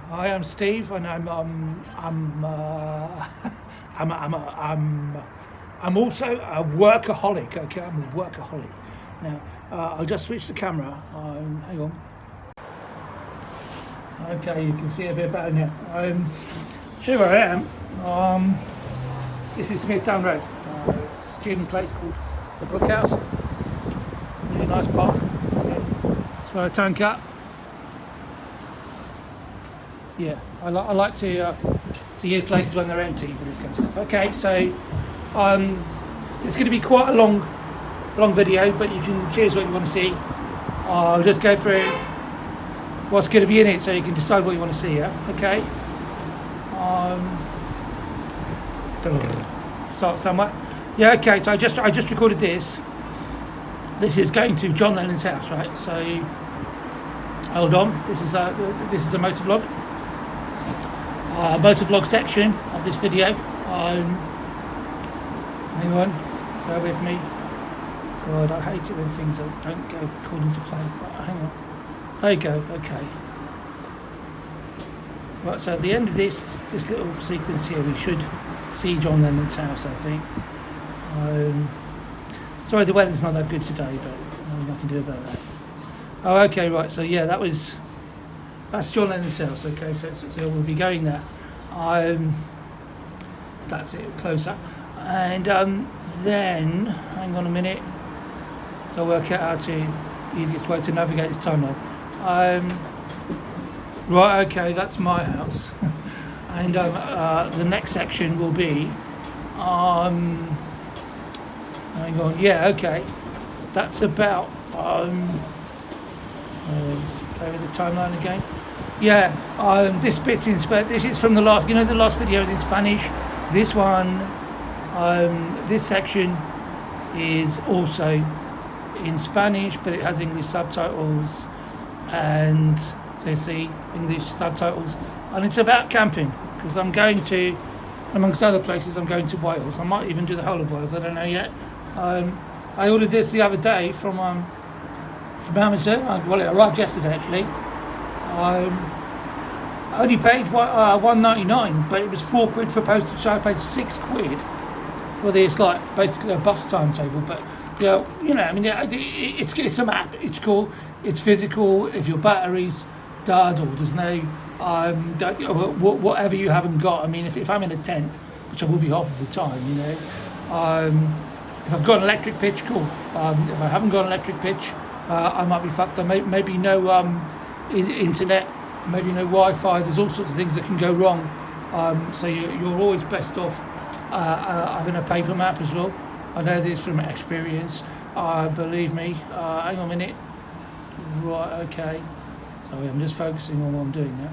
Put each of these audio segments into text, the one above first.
Hi, I'm Steve, and I'm also a workaholic. Okay, I'm a workaholic. Now, I'll just switch the camera. Hang on. Okay, you can see a bit better now. Show you where I am. This is Smithtown Road. Student place called the Brook House. Really nice park. Okay. It's where I tank up. Yeah, I like to use places when they're empty for this kind of stuff. Okay, so it's going to be quite a long video, but you can choose what you want to see. I'll just go through what's going to be in it, so you can decide what you want to see. Yeah, okay. Start somewhere. Yeah, okay. So I just recorded this. This is going to John Lennon's house, right? So hold on. This is a motovlog. Motovlog section of this video. Hang on, bear with me. God, I hate it when things don't go according to plan. Hang on. There you go. Okay. Right. So at the end of this little sequence here, we should see John Lennon's house, I think. Sorry, the weather's not that good today, but nothing I can do about that. Oh, okay. Right. So yeah, that's John Lennon's house. Okay, so we'll be going there. That's it, closer. And then, hang on a minute. So I'll work out the easiest way to navigate this timeline. Right, okay, that's my house. And the next section will be, hang on, yeah, okay. That's about, let's play with the timeline again. Yeah, this bit's in Spanish. This is from the last, the last video is in Spanish. This one, this section is also in Spanish, but it has English subtitles, and so you see English subtitles, and it's about camping, because I'm going to, amongst other places, I'm going to Wales. I might even do the whole of Wales, I don't know yet. I ordered this the other day from Amazon. Well, it arrived yesterday actually. I only paid £1.99, but it was £4 for postage, so I paid £6 for this, like basically a bus timetable. But I mean, it's a map. It's cool. It's physical. If your battery's dead or there's no whatever you haven't got. I mean, if I'm in a tent, which I will be half of the time, if I've got an electric pitch, cool. If I haven't got an electric pitch, I might be fucked. Maybe no internet, maybe no Wi-Fi. There's all sorts of things that can go wrong. So you're always best off having a paper map as well. I know this from experience. Believe me. Hang on a minute. Right, okay. Sorry, I'm just focusing on what I'm doing now.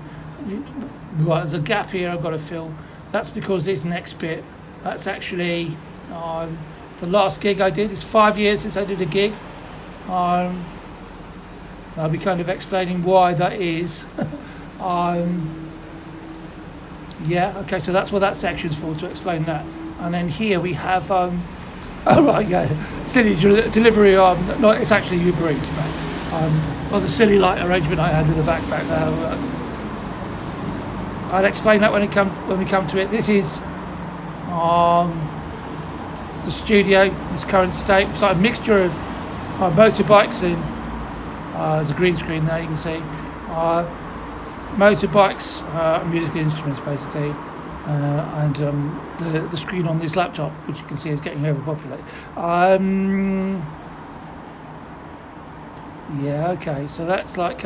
Right, there's a gap here I've got to fill. That's because this next bit, that's actually the last gig I did. It's 5 years since I did a gig. I'll be kind of explaining why that is. Yeah, okay, so that's what that section's for, to explain that. And then here we have, silly delivery, no, it's actually UberEats, but the silly light arrangement I had with the backpack there. I'll explain that when we come to it. This is the studio, its current state. It's like a mixture of motorbikes and there's a green screen there, you can see. Motorbikes, musical instruments basically, and the screen on this laptop, which you can see is getting overpopulated. Yeah, okay, so that's like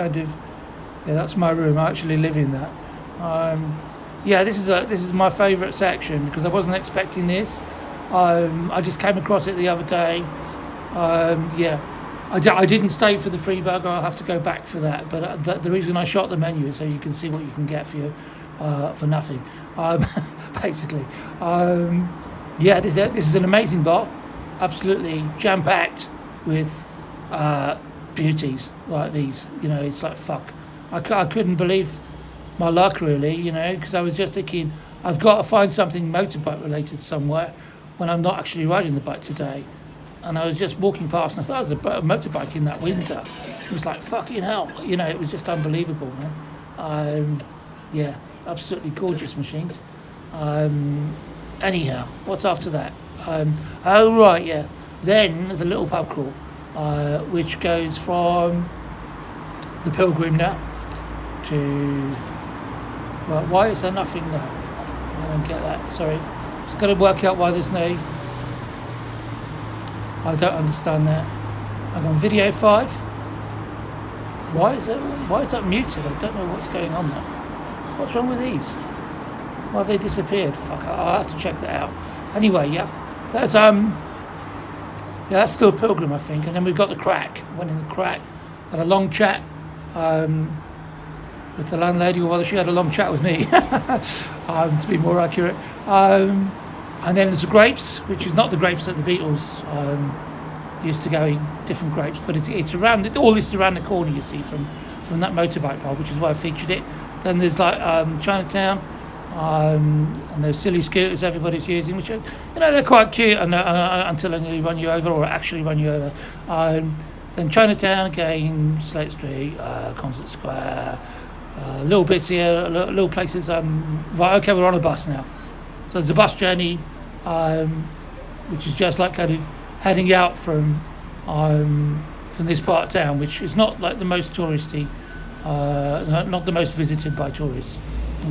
that's my room. I actually live in that. Yeah, this is my favourite section because I wasn't expecting this. I just came across it the other day. Yeah. I didn't stay for the free burger. I'll have to go back for that. But the reason I shot the menu is so you can see what you can get for nothing, basically. Yeah, this is an amazing bar, absolutely jam-packed with beauties like these. It's like fuck. I couldn't believe my luck really. Because I was just thinking I've got to find something motorbike related somewhere when I'm not actually riding the bike today. And I was just walking past and I thought there was a motorbike in that winter. It was like fucking hell, it was just unbelievable, man. Yeah, absolutely gorgeous machines. Anyhow, what's after that? Oh right, yeah. Then there's a little pub crawl, which goes from the Pilgrim now to. Well, why is there nothing there? I don't get that. Sorry, just got to work out why there's no. I don't understand that. I'm on video 5. Why is that muted? I don't know what's going on there. What's wrong with these? Why have they disappeared? Fuck, I'll have to check that out. Anyway, yeah, that's that's still Pilgrim, I think. And then we've got the Crack. Went in the Crack, had a long chat with the landlady, or whether she had a long chat with me, to be more accurate. And then there's the Grapes, which is not the Grapes that the Beatles used to go in, different Grapes, but it's around. All this is around the corner, you see, from that motorbike pub, which is why I featured it. Then there's like Chinatown, and those silly scooters everybody's using, which are, they're quite cute until they run you over, or actually run you over. Then Chinatown again, Slate Street, Concert Square, little bits here, little places. Right, okay, we're on a bus now. So there's a bus journey, which is just like kind of heading out from this part of town, which is not like the most touristy, not the most visited by tourists.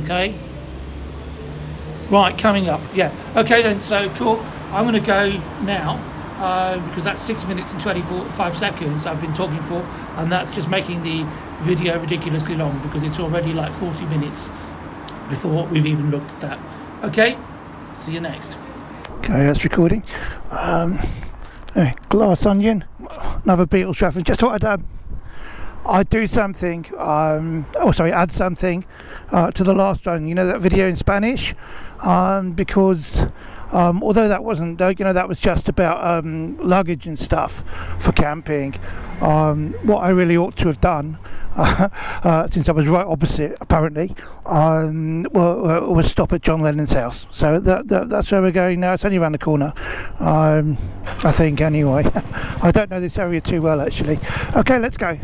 Okay. Right, coming up. Yeah. Okay then. So cool. I'm going to go now because that's 6 minutes and 25 seconds I've been talking for, and that's just making the video ridiculously long because it's already like 40 minutes before we've even looked at that. Okay. See you next. Okay, that's recording. Glass onion, another Beatles reference. Just thought I'd do something. Add something to the last one. That video in Spanish, because although that wasn't, that was just about luggage and stuff for camping. What I really ought to have done, since I was right opposite, apparently, was stop at John Lennon's house. So that's where we're going now. It's only around the corner, I think. Anyway, I don't know this area too well, actually. Okay, let's go.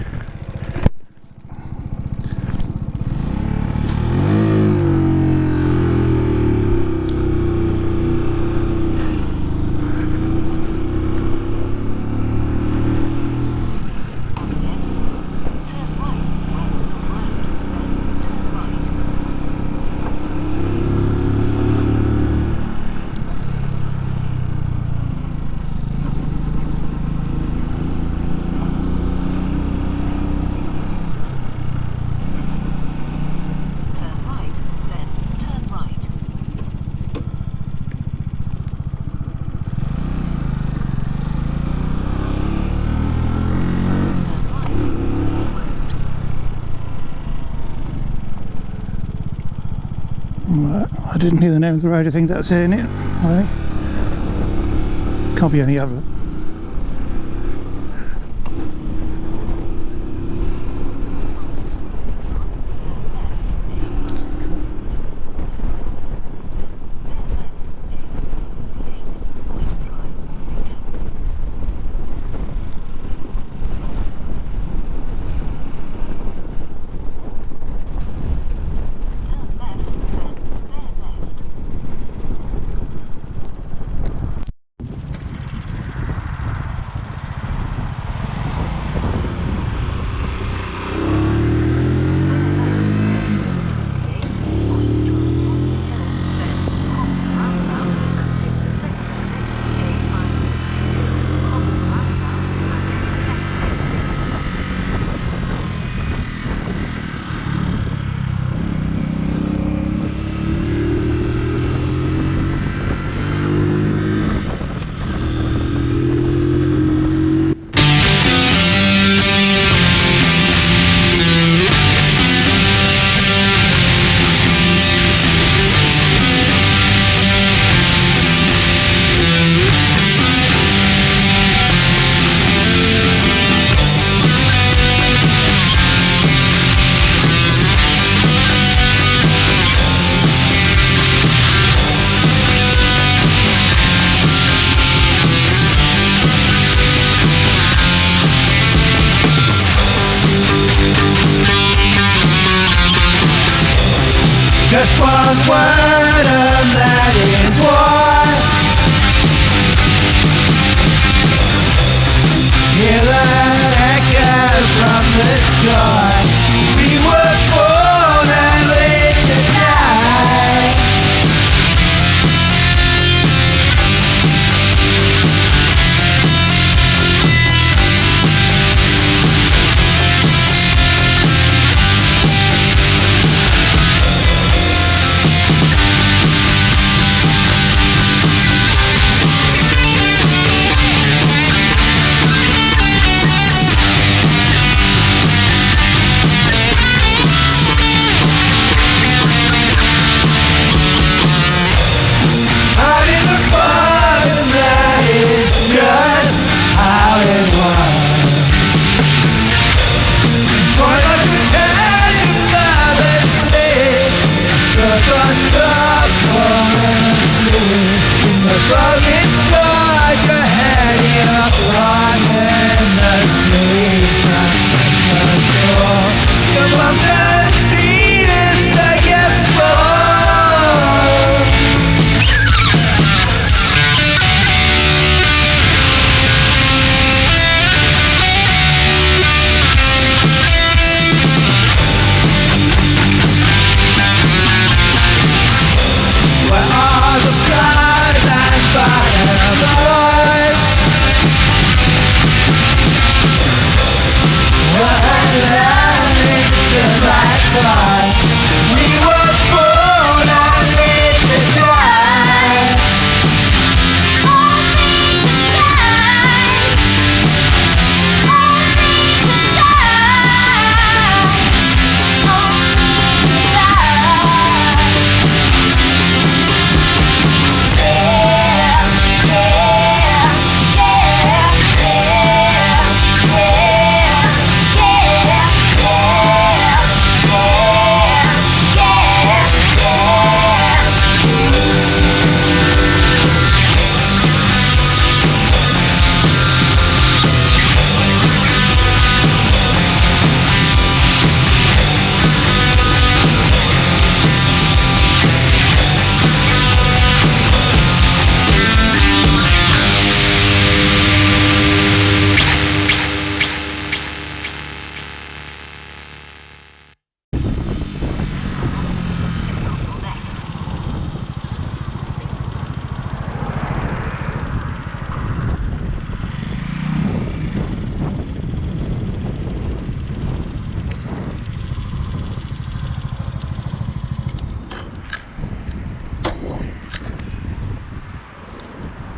I didn't hear the name of the road. I think that's in it. Right. Can't be any other. Just one word and that is why. Hear that echo from the sky. We were born and live to die.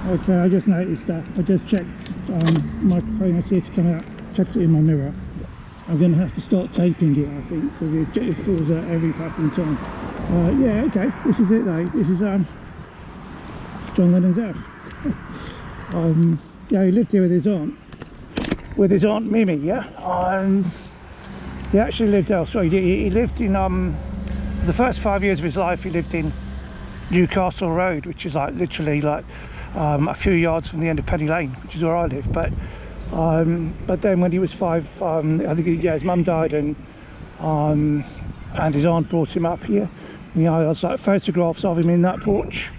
Okay, I just noticed that. I just checked microphone, I see it's come out, checked it in my mirror. I'm going to have to start taping it, I think, because it falls out every fucking time. Yeah, okay, this is it though. This is John Lennon's house. Yeah, he lived here with his aunt Mimi, yeah? He actually lived elsewhere. He lived in, for the first 5 years of his life, he lived in Newcastle Road, which is like literally like a few yards from the end of Penny Lane, which is where I live. But then when he was 5, I think his mum died, and his aunt brought him up here. You know, there's like photographs of him in that porch,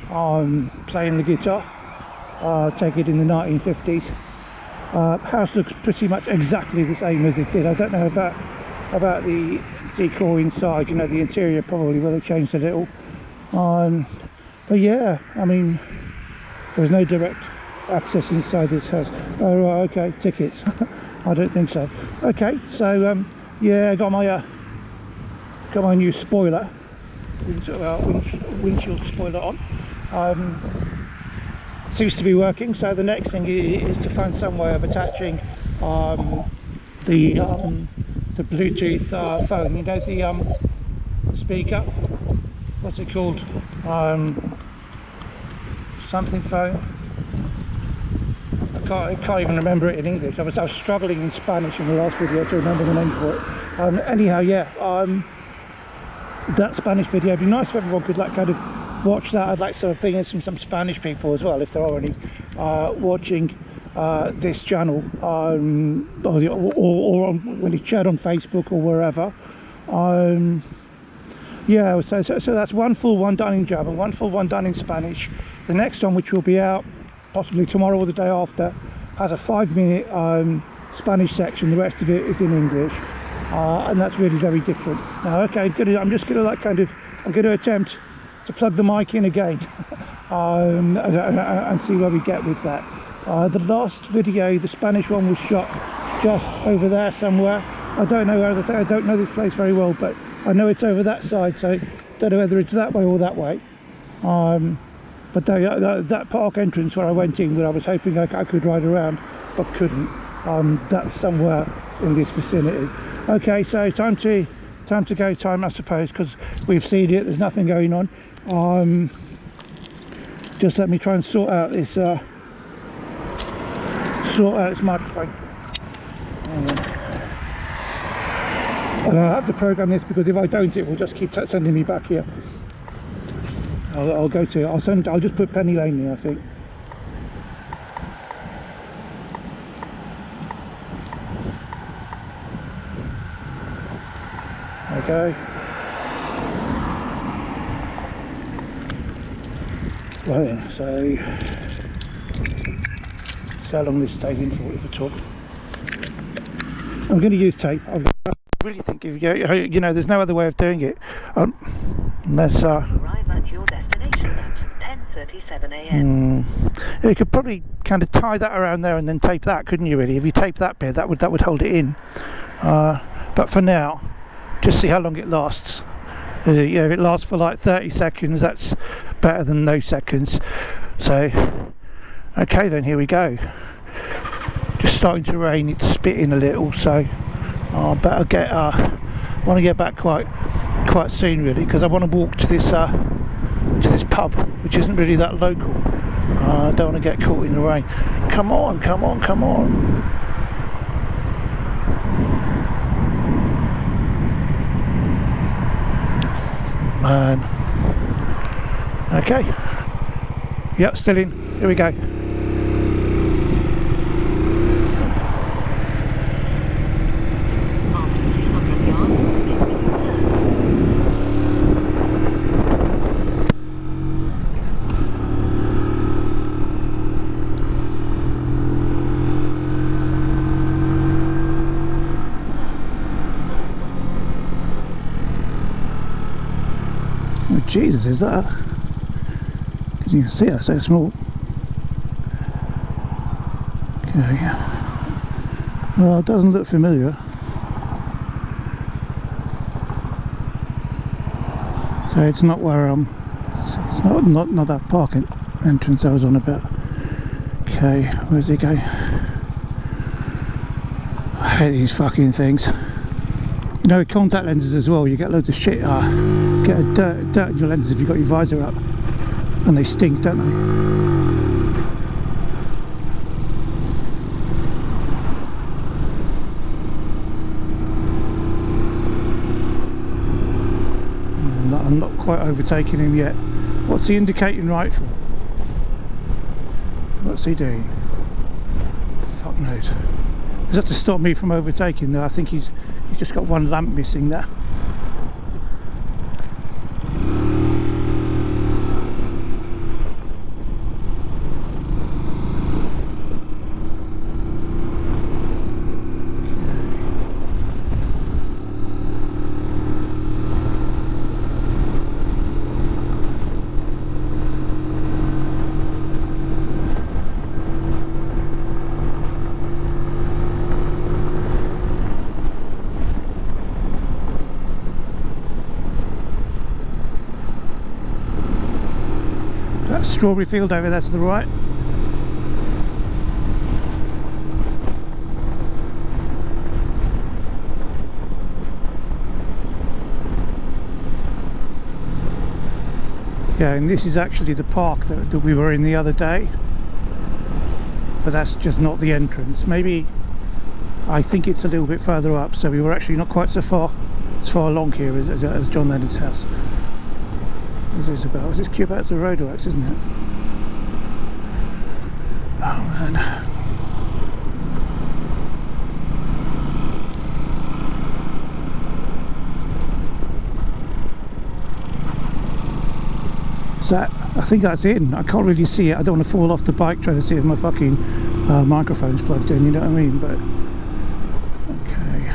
playing the guitar. Take it in the 1950s. House looks pretty much exactly the same as it did. I don't know about the decor inside. You know, the interior probably will have changed a little. But yeah, I mean, there's no direct access inside this house. Oh right, okay, tickets. I don't think so. Okay, so yeah, I got my new spoiler, windshield spoiler on. Seems to be working. So the next thing is to find some way of attaching the Bluetooth phone. You know, the speaker. What's it called? Something phone. I can't even remember it in English. I was struggling in Spanish in the last video to remember the name for it. Anyhow, yeah. That Spanish video. It'd be nice if everyone could like kind of watch that. I'd like to bring in some Spanish people as well, if there are any watching this channel, or when it's shared on Facebook or wherever. Yeah, so that's one full one done in German, one full one done in Spanish. The next one, which will be out possibly tomorrow or the day after, has a 5-minute Spanish section. The rest of it is in English, and that's really very different. Now, okay, I'm just going to attempt to plug the mic in again and see where we get with that. The last video, the Spanish one, was shot just over there somewhere. I don't know, as I say, I don't know this place very well, but I know it's over that side, so don't know whether it's that way or that way. But that park entrance where I went in, where I was hoping I could ride around but couldn't, that's somewhere in this vicinity. Okay, so time to go time, I suppose, because we've seen it. There's nothing going on. Just let me try and sort out this microphone. And I'll have to program this, because if I don't, it will just keep sending me back here. I'll just put Penny Lane in, I think. Okay. Right, so how long this stays in for, if at all. I'm going to use tape. I really think if you know, there's no other way of doing it unless arrive at your destination at 10:37 a.m. You could probably kind of tie that around there and then tape that, couldn't you? Really, if you tape that bit, that would hold it in. But for now, just see how long it lasts. Yeah, if it lasts for like 30 seconds, that's better than no seconds. So, okay then, here we go. Just starting to rain, it's spitting a little, so I better get. Want to get back quite soon, really, because I want to walk to this pub, which isn't really that local. I don't want to get caught in the rain. Come on, come on, come on. Man. Okay. Yep, still in. Here we go. After 300 yards, make the U-turn. Oh, Jesus, is that? Because you can see her so small. Okay. Well, it doesn't look familiar. So it's not where it's not that park entrance I was on about. Okay, where's he going? I hate these fucking things. You know, with contact lenses as well, you get loads of shit. Get a dirt in your lenses if you've got your visor up, and they stink, don't they? I'm not quite overtaking him yet. What's he indicating right for? What's he doing? Fuck knows. Is that to stop me from overtaking? No, I think he's just got one lamp missing there. Strawberry field over there to the right. Yeah, and this is actually the park that we were in the other day, but that's just not the entrance. Maybe, I think it's a little bit further up, so we were actually not quite so far along here as John Lennon's house. What's this about? Is this queue about the roadworks, isn't it? Oh man. that? I think that's in. I can't really see it. I don't want to fall off the bike trying to see if my fucking microphone's plugged in, you know what I mean? But okay.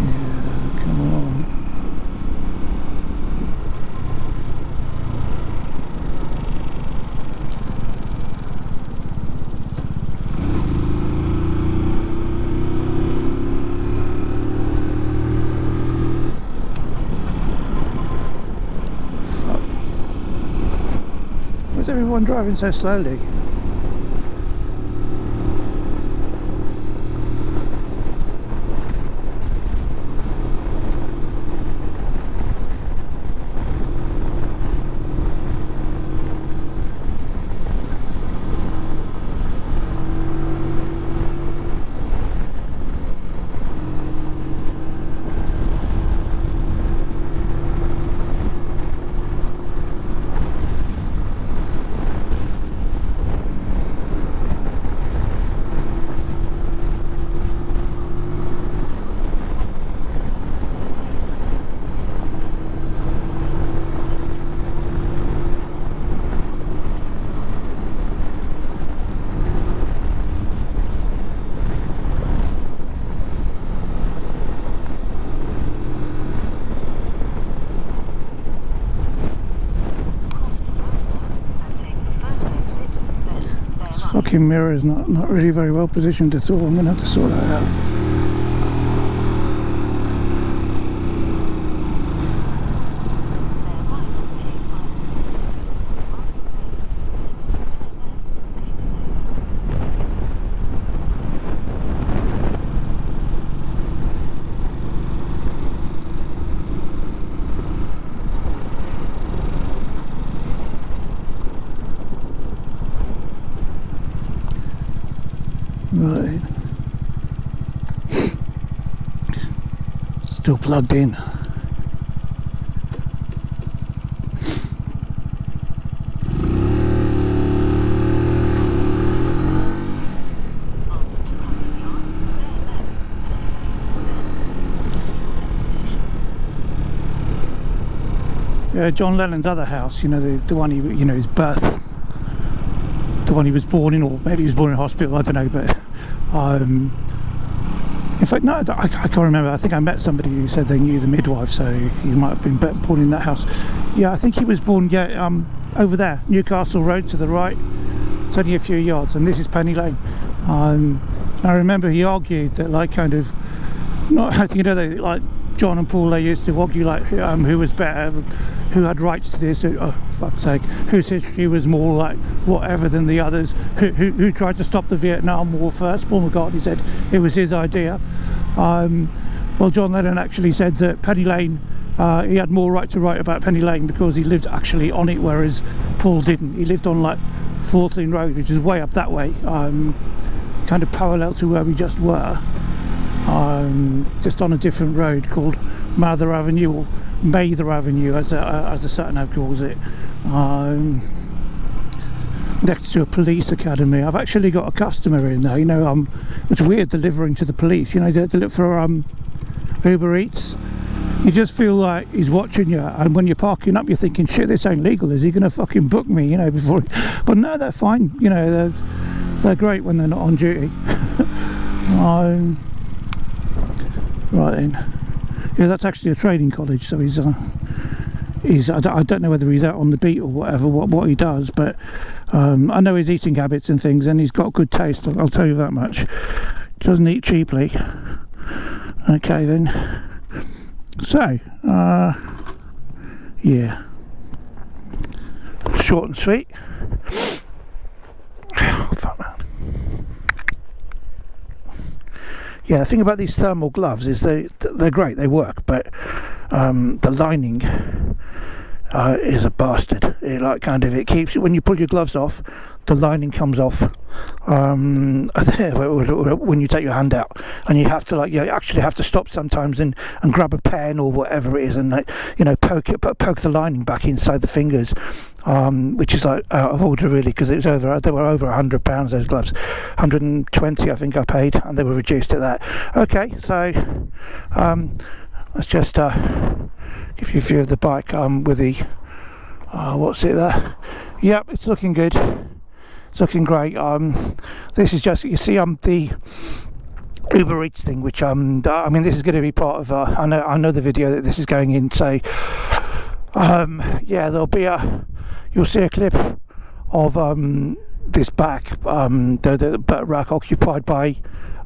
Yeah, come on. Why's everyone driving so slowly? Fucking mirror is not really very well positioned at all. I'm gonna have to sort that out. Right. Still plugged in. Yeah, John Lennon's other house, you know, the one he, you know, his birth, the one he was born in, or maybe he was born in hospital, I don't know, but in fact, no, I can't remember. I think I met somebody who said they knew the midwife, so he might have been born in that house. Yeah, I think he was born, over there, Newcastle Road to the right. It's only a few yards, and this is Penny Lane. I remember he argued that, like, kind of, not, you know, they, like John and Paul, they used to argue, like, who was better, who had rights to this, oh fuck's sake, whose history was more like whatever than the others, who tried to stop the Vietnam War first. Paul McCartney said it was his idea. Well, John Lennon actually said that Penny Lane, he had more right to write about Penny Lane because he lived actually on it, whereas Paul didn't. He lived on, like, Forthlin Road, which is way up that way, kind of parallel to where we just were, just on a different road called Mather Avenue, or Mather Avenue, as the sat-nav calls it, next to a police academy. I've actually got a customer in there, you know. It's weird delivering to the police, you know, they deliver for UberEats. You just feel like he's watching you, and when you're parking up you're thinking, shit, this ain't legal, is he gonna fucking book me, you know, before. But no, they're fine, you know, they're great when they're not on duty. Right then. Yeah, that's actually a training college, so he's I don't know whether he's out on the beat or whatever, what he does, but I know his eating habits and things, and he's got good taste, I'll tell you that much. Doesn't eat cheaply. Okay then. So, yeah. Short and sweet. Oh, fuck, man. Yeah, the thing about these thermal gloves is they're great, they work, but the lining is a bastard. It keeps, when you pull your gloves off, the lining comes off when you take your hand out, and you have to, like, you actually have to stop sometimes and grab a pen or whatever it is, and, like, you know, poke the lining back inside the fingers. which is like out of order really, because it was they were over £100, those gloves. 120 I think I paid, and they were reduced at that. Okay, so let's just give you a view of the bike with the what's it there. Yep, it's looking good, it's looking great. This is just, you see, the UberEats thing, which I mean, this is going to be part of I know the video that this is going in, so yeah, there'll be you'll see a clip of this back the rack occupied by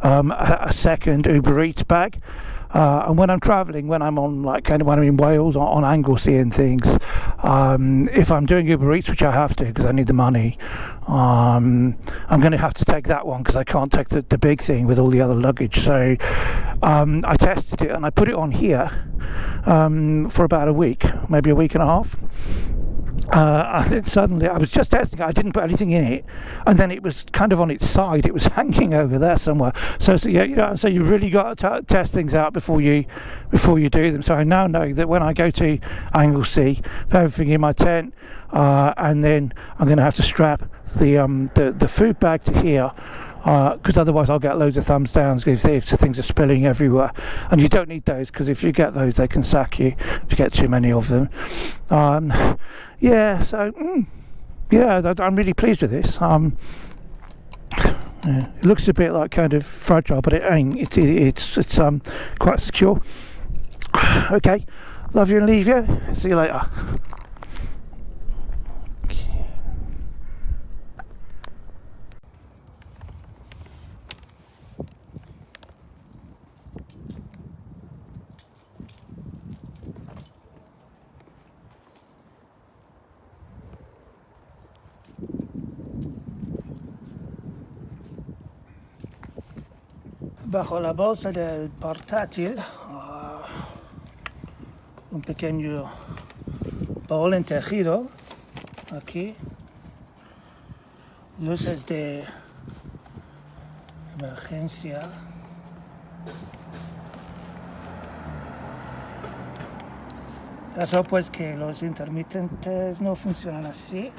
a second UberEats bag. And when I'm travelling, when I'm on when I'm in Wales on Anglesey and things, if I'm doing UberEats, which I have to because I need the money, I'm going to have to take that one because I can't take the big thing with all the other luggage. So I tested it and I put it on here for about a week, maybe a week and a half. And then suddenly I was just testing it, I didn't put anything in it, and then it was kind of on its side, it was hanging over there somewhere. So yeah, so you really got to test things out before you do them. So I now know that when I go to Anglesey, put everything in my tent, and then I'm going to have to strap the food bag to here, because otherwise I'll get loads of thumbs downs if things are spilling everywhere, and you don't need those, because if you get those they can sack you if you get too many of them. Yeah, so yeah, I'm really pleased with this. Yeah, it looks a bit like kind of fragile, but it ain't. It's quite secure. Okay, love you and leave you. See you later. Bajo la bolsa del portátil, un pequeño baúl en tejido, aquí, luces de emergencia, eso pues que los intermitentes no funcionan así,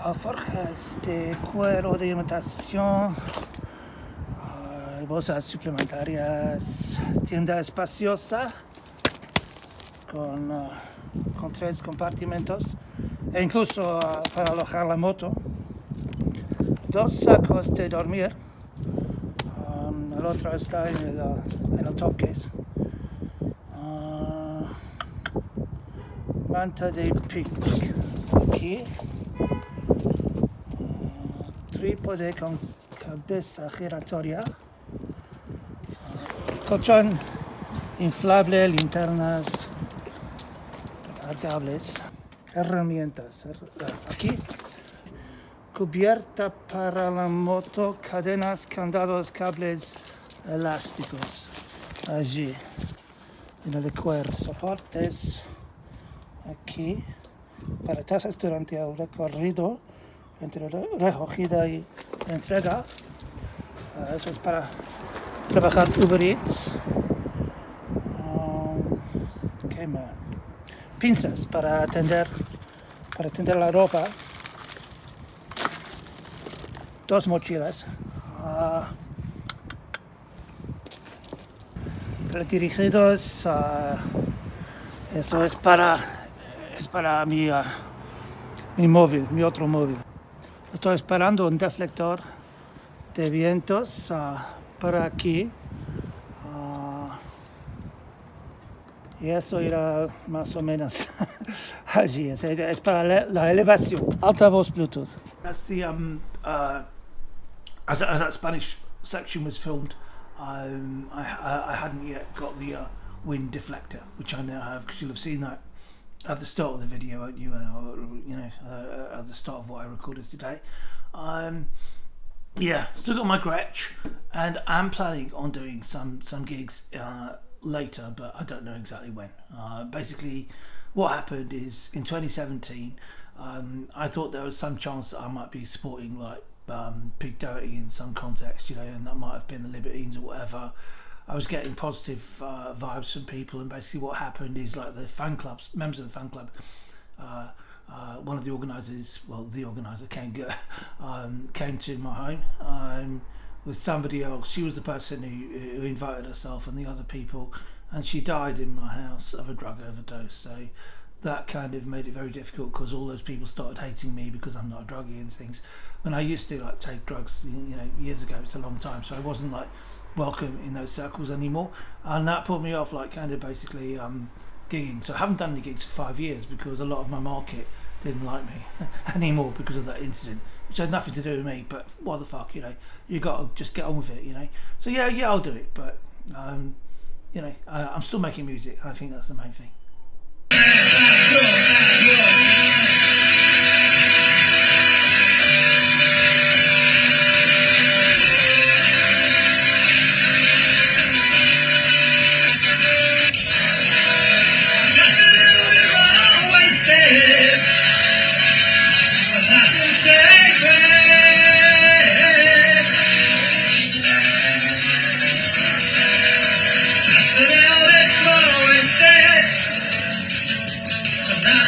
alforjas de cuero de imitación, bolsas suplementarias, tienda espaciosa con 3 compartimentos e incluso para alojar la moto, 2 sacos de dormir, el otro está en el topcase, manta de picnic aquí, trípode con cabeza giratoria, colchón inflable, linternas, cargables, herramientas, aquí, cubierta para la moto, cadenas, candados, cables, elásticos, allí, lleno de cuero, soportes, aquí, para tasas durante el recorrido, entre recogida y entrega, eso es para trabajar UberEats. ¿Qué más? Pinzas para tender la ropa. 2 mochilas. Dirigidos. Eso es para mi móvil, mi otro móvil. Estoy esperando un deflector de vientos para aquí, y eso irá más o menos allí. Es para la elevación. Altavoz Bluetooth. That's the as that Spanish section was filmed, I hadn't yet got the wind deflector, which I now have, because you'll have seen that at the start of the video, won't you? At the start of what I recorded today. Yeah, still got my Gretsch, and I'm planning on doing some gigs later, but I don't know exactly when. Basically, what happened is in 2017, I thought there was some chance that I might be supporting like Pig Doherty in some context, and that might have been the Libertines or whatever. I was getting positive vibes from people, and basically what happened is like the fan clubs, members of the fan club, one of the organisers, well, the organiser came to my home with somebody else. She was the person who invited herself and the other people, and she died in my house of a drug overdose. So that kind of made it very difficult, because all those people started hating me because I'm not a druggie and things. And I used to like take drugs, years ago. It's a long time, so I wasn't like welcome in those circles anymore, and that put me off like kind of basically gigging. So I haven't done any gigs for 5 years because a lot of my market didn't like me anymore because of that incident, which had nothing to do with me. But what the fuck, you got to just get on with it, So yeah, I'll do it. But I'm still making music, and I think that's the main thing. Now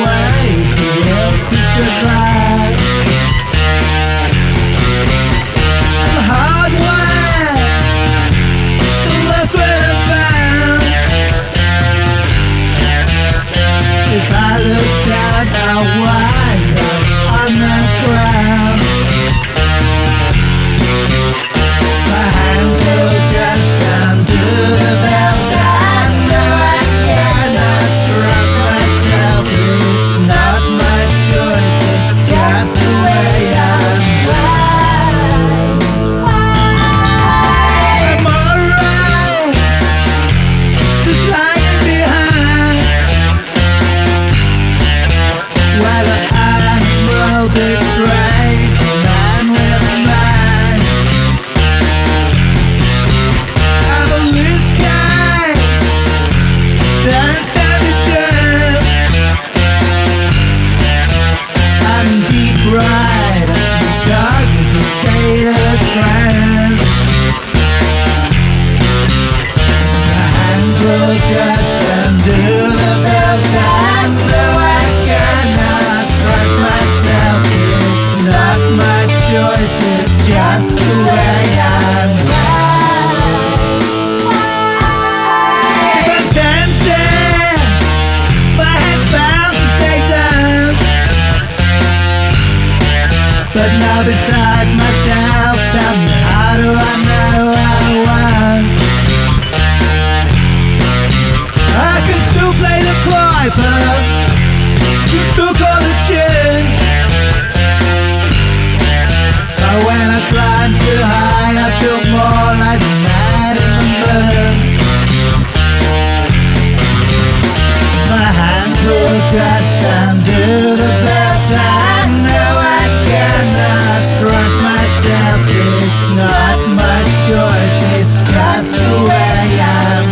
ways the will to survive. And the hard way, the last way I found. If I look down, I'll wind up on the ground. My hands will just undo the belt. I know I cannot trust myself. It's not my choice, it's just the way I'm. I'm alright, just lying behind. While the animal betrays the man with the mind. I'm a loose kite, don't stand a chance. I'm in deep ride, a cognitive state of trance. My hands will just undo the belt. I know I cannot trust myself. It's not my choice, it's just the way I'm. If I'm tempted, my head's bound to stay down. But now beside myself, tell me, how do I know I want? I can still play the piper, can still call the tune. But when I climb too high, I feel more like the man in the moon. My hands will just undo the belt. I know I cannot trust myself. It's not my choice, it's just the way I'm.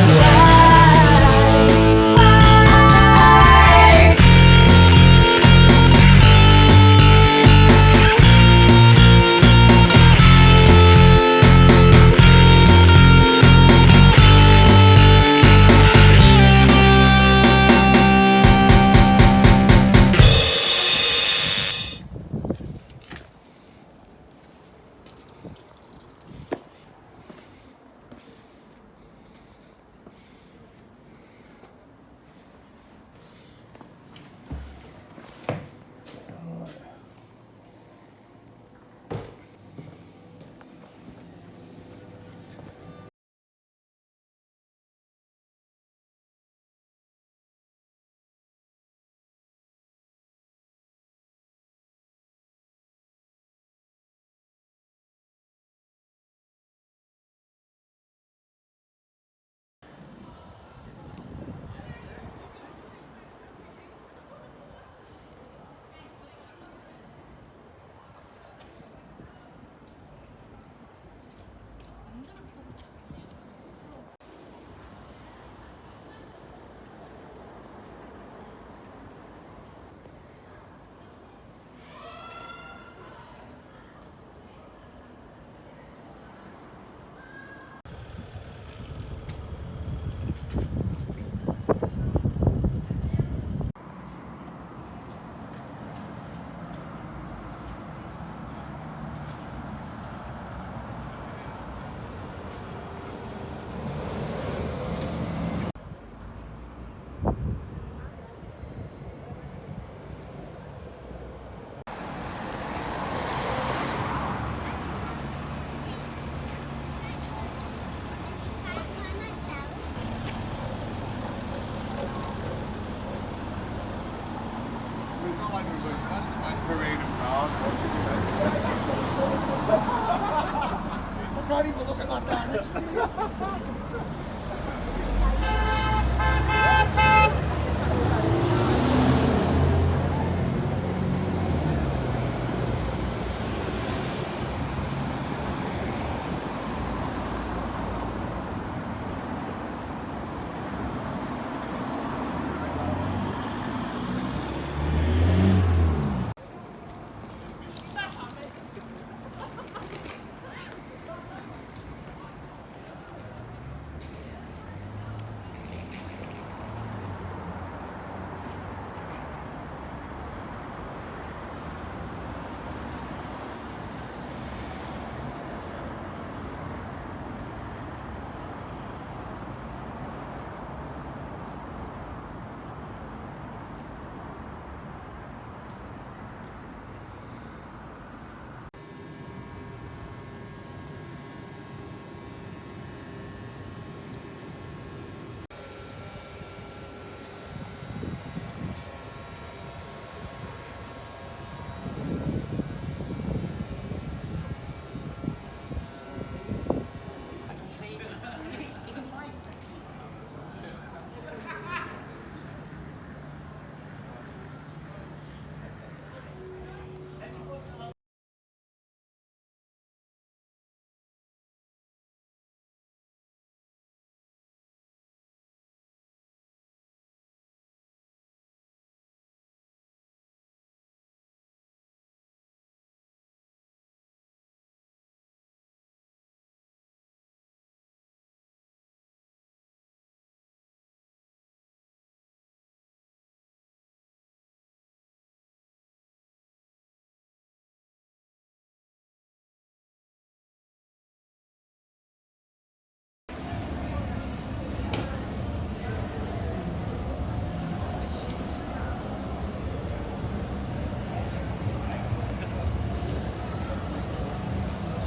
Not even looking like that.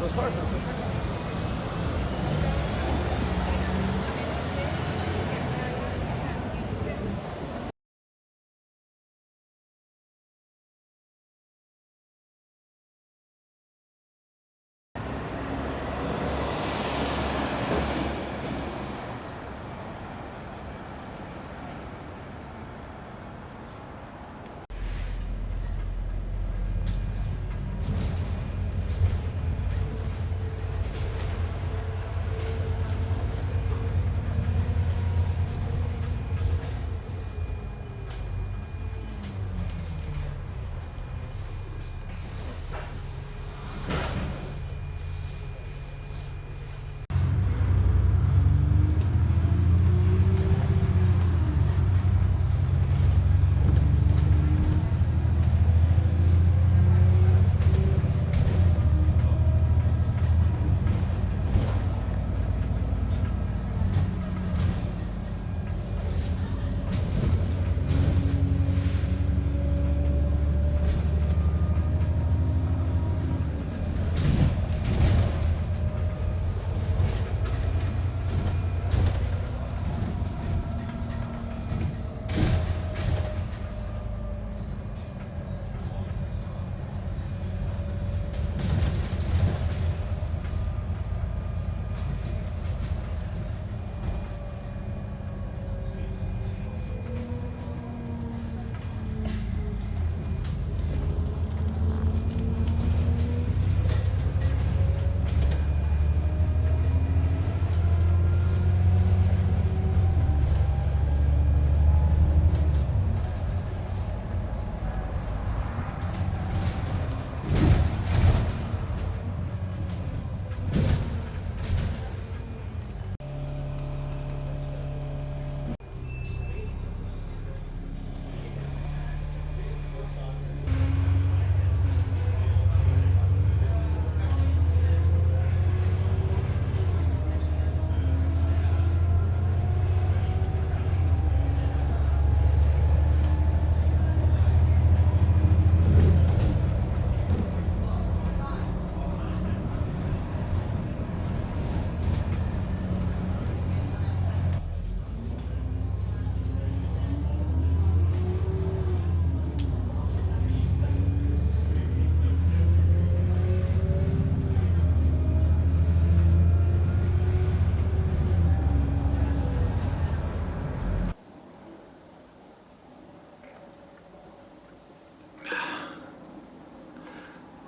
was perfect.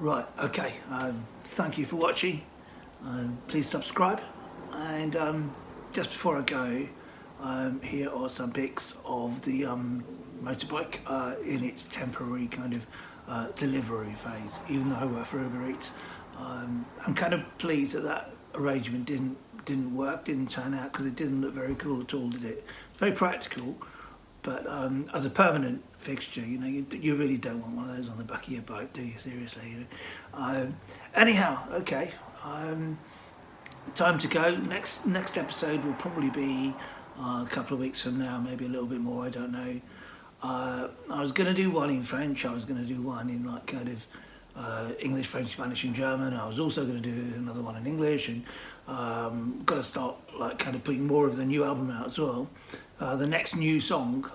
Right, okay, thank you for watching. Please subscribe, and just before I go, here are some pics of the motorbike in its temporary kind of delivery phase. Even though I work for UberEats, I'm kind of pleased that that arrangement didn't work, didn't turn out, because it didn't look very cool at all, did it? It's very practical, but as a permanent fixture, you know, you really don't want one of those on the back of your bike, do you? Seriously. You know? Anyhow, okay. Time to go. Next episode will probably be a couple of weeks from now, maybe a little bit more. I don't know. I was going to do one in French. I was going to do one in like kind of English, French, Spanish, and German. I was also going to do another one in English, and got to start like kind of putting more of the new album out as well. The next new song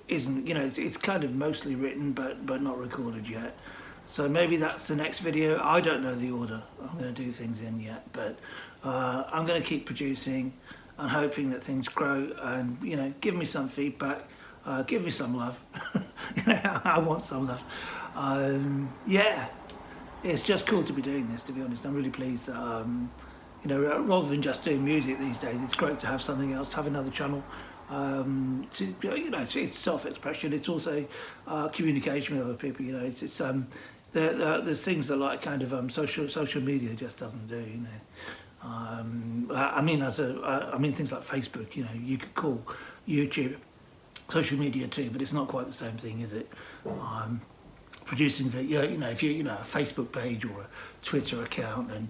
isn't, you know, it's kind of mostly written but not recorded yet. So maybe that's the next video. I don't know the order I'm going to do things in yet, but I'm going to keep producing and hoping that things grow, and, you know, give me some feedback, give me some love. You know, I want some love. Yeah, it's just cool to be doing this, to be honest. I'm really pleased that, you know, rather than just doing music these days, it's great to have something else, have another channel. To, you know, it's self-expression. It's also communication with other people. You know, it's there's things that like kind of social media just doesn't do. You know, I mean things like Facebook. You know, you could call YouTube social media too, but it's not quite the same thing, is it? Producing video, you know, if you know, a Facebook page or a Twitter account, and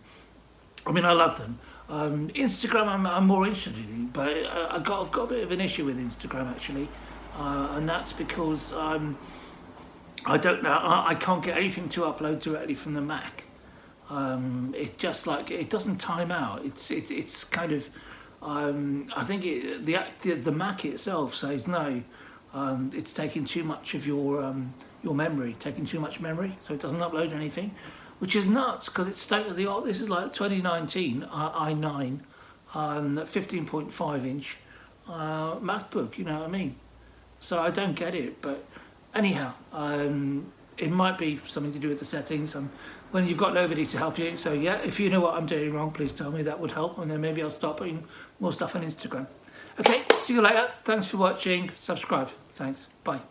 I mean, I love them. Instagram I'm more interested in, but I've got a bit of an issue with Instagram actually, and that's because I don't know, I can't get anything to upload directly from the Mac. It just like it doesn't time out. It's kind of I think the Mac itself says no. It's taking too much of your memory, taking too much memory, so it doesn't upload anything, which is nuts because it's state of the art. This is like 2019 i9, 15.5 inch MacBook. You know what I mean? So I don't get it, but anyhow, it might be something to do with the settings. When you've got nobody to help you, so yeah, if you know what I'm doing wrong, please tell me. That would help, and then maybe I'll start putting more stuff on Instagram. Okay, see you later. Thanks for watching. Subscribe. Thanks. Bye.